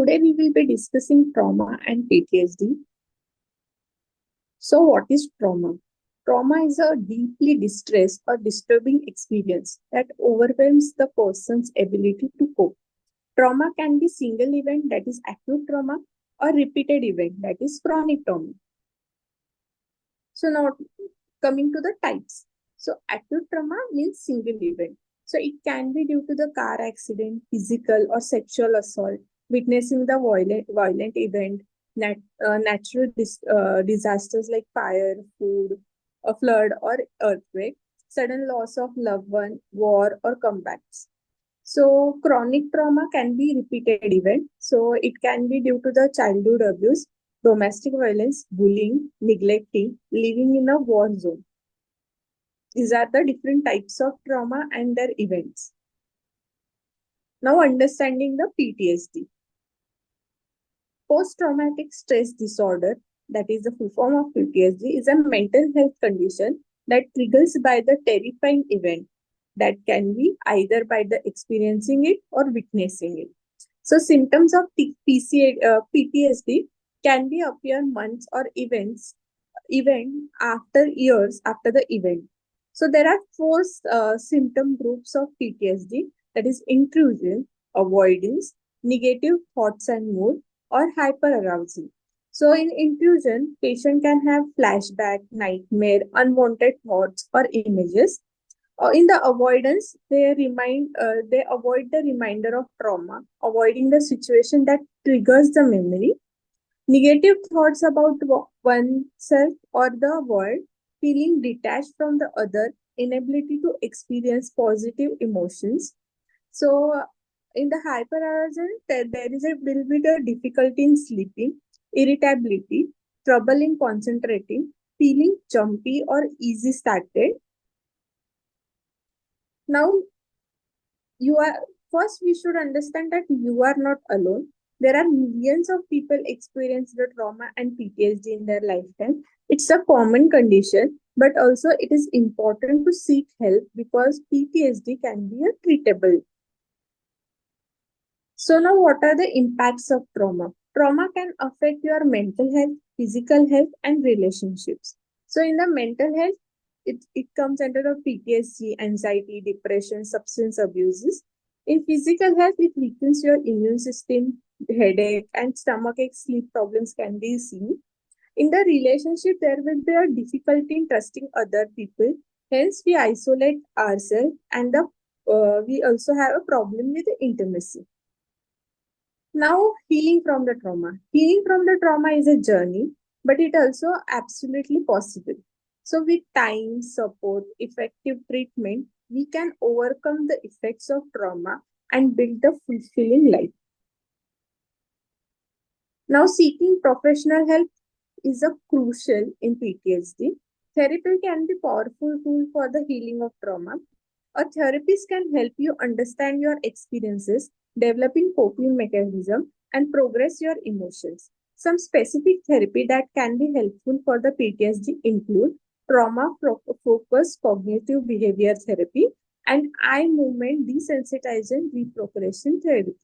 Today we will be discussing trauma and PTSD. So, what is trauma? Trauma is a deeply distressed or disturbing experience that overwhelms the person's ability to cope. Trauma can be single event, that is acute trauma, or repeated event, that is chronic trauma. So now coming to the types. So acute trauma means single event. So it can be due to the car accident, physical or sexual assault, witnessing the violent event, natural disasters like fire, food, a flood or earthquake, sudden loss of loved one, war or comebacks. So chronic trauma can be repeated event. So it can be due to the childhood abuse, domestic violence, bullying, neglecting, living in a war zone. These are the different types of trauma and their events. Now understanding the PTSD. Post-traumatic stress disorder, that is the full form of PTSD, is a mental health condition that triggers by the terrifying event that can be either by the experiencing it or witnessing it. So symptoms of PTSD can be appear months or event after years after the event. So there are four symptom groups of PTSD, that is intrusion, avoidance, negative thoughts and mood, or hyperarousal. So in intrusion, patient can have flashback, nightmare, unwanted thoughts or images. In the avoidance, they avoid the reminder of trauma, avoiding the situation that triggers the memory. Negative thoughts about oneself or the world, feeling detached from the other, inability to experience positive emotions. So, in the hyperarousal, there is a little bit of difficulty in sleeping, irritability, trouble in concentrating, feeling jumpy or easy started. Now, you are first we should understand that you are not alone. There are millions of people experience the trauma and PTSD in their lifetime. It's a common condition, but also it is important to seek help because PTSD can be a treatable. So now what are the impacts of trauma? Trauma can affect your mental health, physical health and relationships. So in the mental health, it comes under the PTSD, anxiety, depression, substance abuses. In physical health, it weakens your immune system, headache, and stomachache, sleep problems can be seen. In the relationship, there will be a difficulty in trusting other people. Hence, we isolate ourselves, and we also have a problem with intimacy. Now, healing from the trauma. Healing from the trauma is a journey, but it also absolutely possible. So, with time, support, effective treatment, we can overcome the effects of trauma and build a fulfilling life. Now, seeking professional help is a crucial in PTSD. Therapy can be a powerful tool for the healing of trauma. A therapist can help you understand your experiences, developing coping mechanism, and progress your emotions. Some specific therapy that can be helpful for the PTSD include trauma-focused cognitive behavior therapy and eye movement desensitization reprogrammation therapy.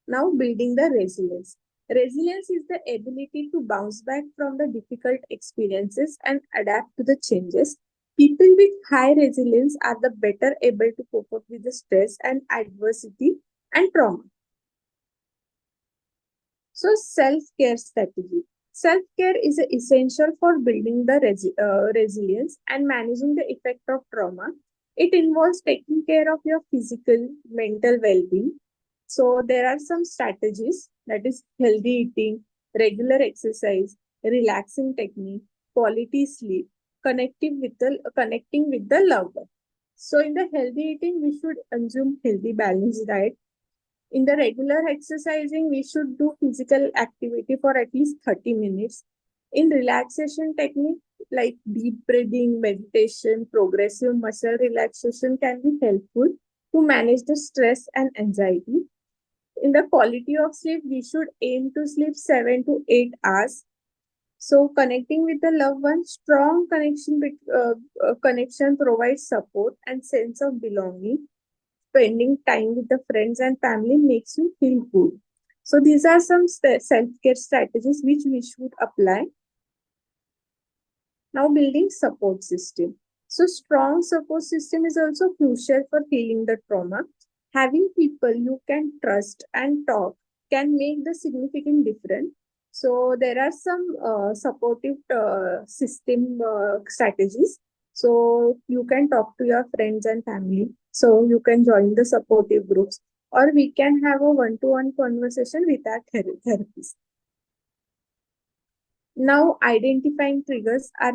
Now, building the resilience. Resilience is the ability to bounce back from the difficult experiences and adapt to the changes. People with high resilience are the better able to cope up with the stress and adversity and trauma. So, self-care strategy. Self-care is essential for building the resilience and managing the effect of trauma. It involves taking care of your physical, mental well-being. So there are some strategies, that is healthy eating, regular exercise, relaxing technique, quality sleep, connecting with the loved one. So in the healthy eating, we should consume healthy balanced diet. In the regular exercising, we should do physical activity for at least 30 minutes. In relaxation technique, like deep breathing, meditation, progressive muscle relaxation can be helpful to manage the stress and anxiety. In the quality of sleep, we should aim to sleep 7 to 8 hours. So connecting with the loved one, strong connection provides support and sense of belonging. spending time with the friends and family makes you feel good. So these are some self-care strategies which we should apply. Now building support system. So strong support system is also crucial for healing the trauma. Having people you can trust and talk can make the significant difference. So there are some supportive system strategies. So you can talk to your friends and family. So you can join the supportive groups, or we can have a one-to-one conversation with our therapist. Now, identifying triggers are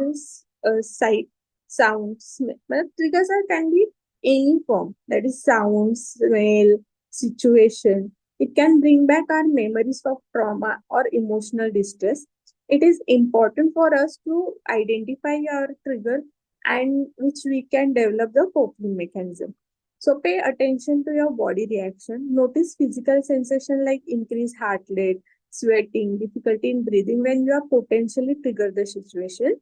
sight, sound, smell. Well, triggers can be any form, that is, sound, smell, situation. It can bring back our memories of trauma or emotional distress. It is important for us to identify our trigger and which we can develop the coping mechanism. So, pay attention to your body reaction. Notice physical sensation like increased heart rate, sweating, difficulty in breathing when you are potentially trigger the situation.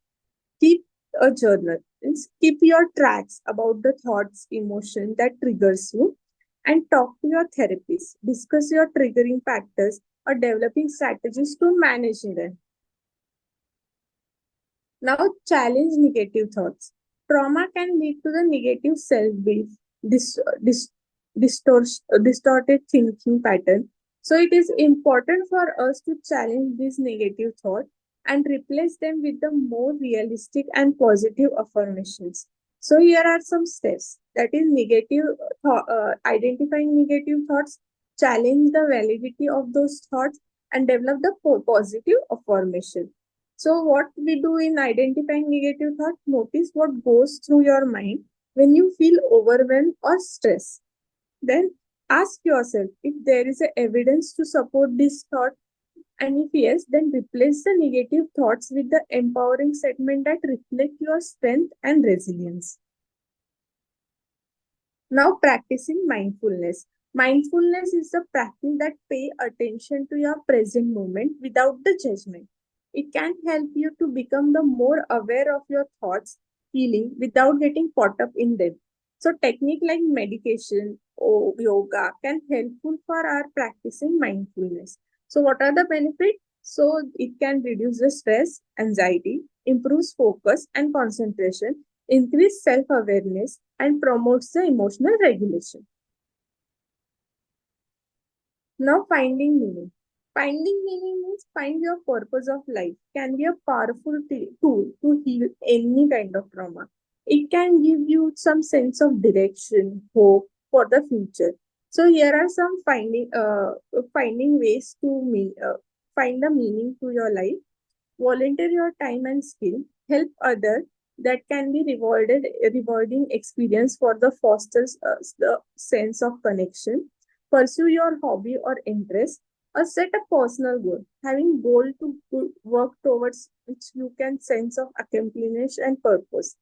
Keep a journal. Means keep your tracks about the thoughts, emotion that triggers you, and talk to your therapist. Discuss your triggering factors or developing strategies to manage them. Now, challenge negative thoughts. Trauma can lead to the negative self-belief, dis- dis- distorted thinking pattern. So, it is important for us to challenge these negative thoughts and replace them with the more realistic and positive affirmations. So, here are some steps. That is, identifying negative thoughts, challenge the validity of those thoughts, and develop the positive affirmation. So, what we do in identifying negative thoughts, notice what goes through your mind when you feel overwhelmed or stressed. Then ask yourself if there is a evidence to support this thought, and if yes, then replace the negative thoughts with the empowering statement that reflect your strength and resilience. Now, practicing mindfulness. Mindfulness is the practice that pay attention to your present moment without the judgment. It can help you to become the more aware of your thoughts, feeling without getting caught up in them. So, technique like meditation or yoga can helpful for our practicing mindfulness. So, what are the benefits? So, it can reduce the stress, anxiety, improves focus and concentration, increase self-awareness, and promotes the emotional regulation. Now, finding meaning. Finding meaning means find your purpose of life can be a powerful tool to heal any kind of trauma. It can give you some sense of direction, hope for the future. So here are some finding ways to find the meaning to your life. Volunteer your time and skill, help others, that can be rewarding experience for the fosters the sense of connection. Pursue your hobby or interest, or set a personal goal. Having goal to work towards which you can sense of accomplishment and purpose.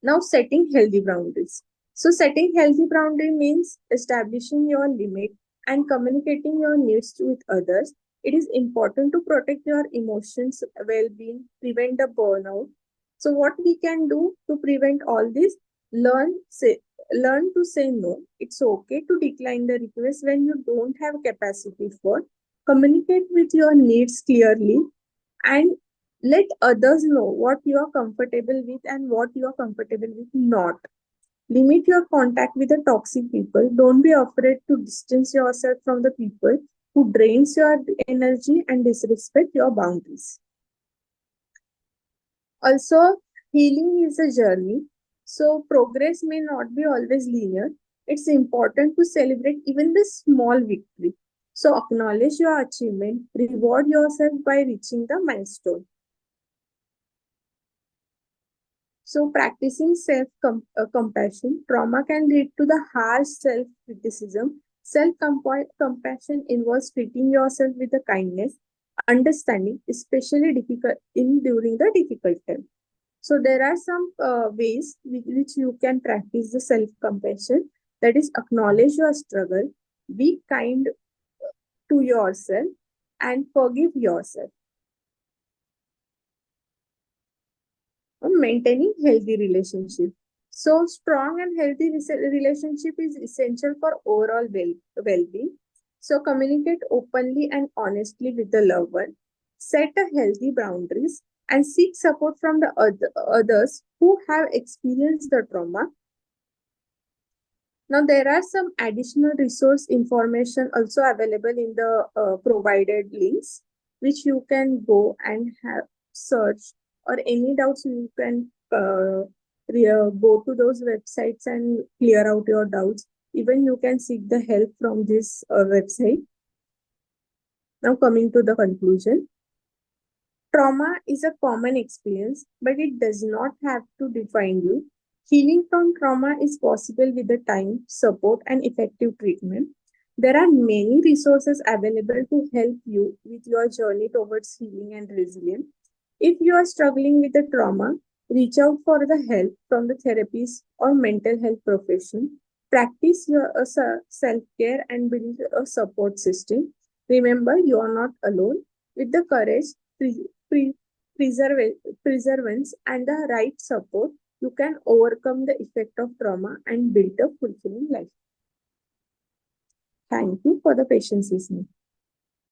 Now, setting healthy boundaries. So, setting healthy boundary means establishing your limit and communicating your needs with others. It is important to protect your emotions, well-being, prevent the burnout. So, what we can do to prevent all this? Learn say Learn to say no. It's okay to decline the request when you don't have capacity for. Communicate with your needs clearly and let others know what you are comfortable with and what you are comfortable with not. Limit your contact with the toxic people. Don't be afraid to distance yourself from the people who drains your energy and disrespect your boundaries. Also, healing is a journey, so progress may not be always linear. It's important to celebrate even the small victory. So acknowledge your achievement, reward yourself by reaching the milestone. So, practicing self compassion, trauma can lead to the harsh self criticism. Self compassion involves treating yourself with the kindness, understanding, especially difficult in during the difficult time. So, there are some ways with which you can practice the self compassion. That is, acknowledge your struggle, be kind to yourself, and forgive yourself. Maintaining healthy relationship. So, strong and healthy relationship is essential for overall well-being. So, communicate openly and honestly with the loved one. Set a healthy boundaries and seek support from the others who have experienced the trauma. Now, there are some additional resource information also available in the provided links, which you can go and have search, or any doubts you can go to those websites and clear out your doubts. Even you can seek the help from this website. Now, coming to the conclusion. Trauma is a common experience, but it does not have to define you. Healing from trauma is possible with the time, support, and effective treatment. There are many resources available to help you with your journey towards healing and resilience. If you are struggling with the trauma, reach out for the help from the therapist or mental health profession. Practice your self care and build a support system. Remember, you are not alone. With the courage, pre- perseverance, and the right support, you can overcome the effect of trauma and build a fulfilling life. Thank you for the patience listening.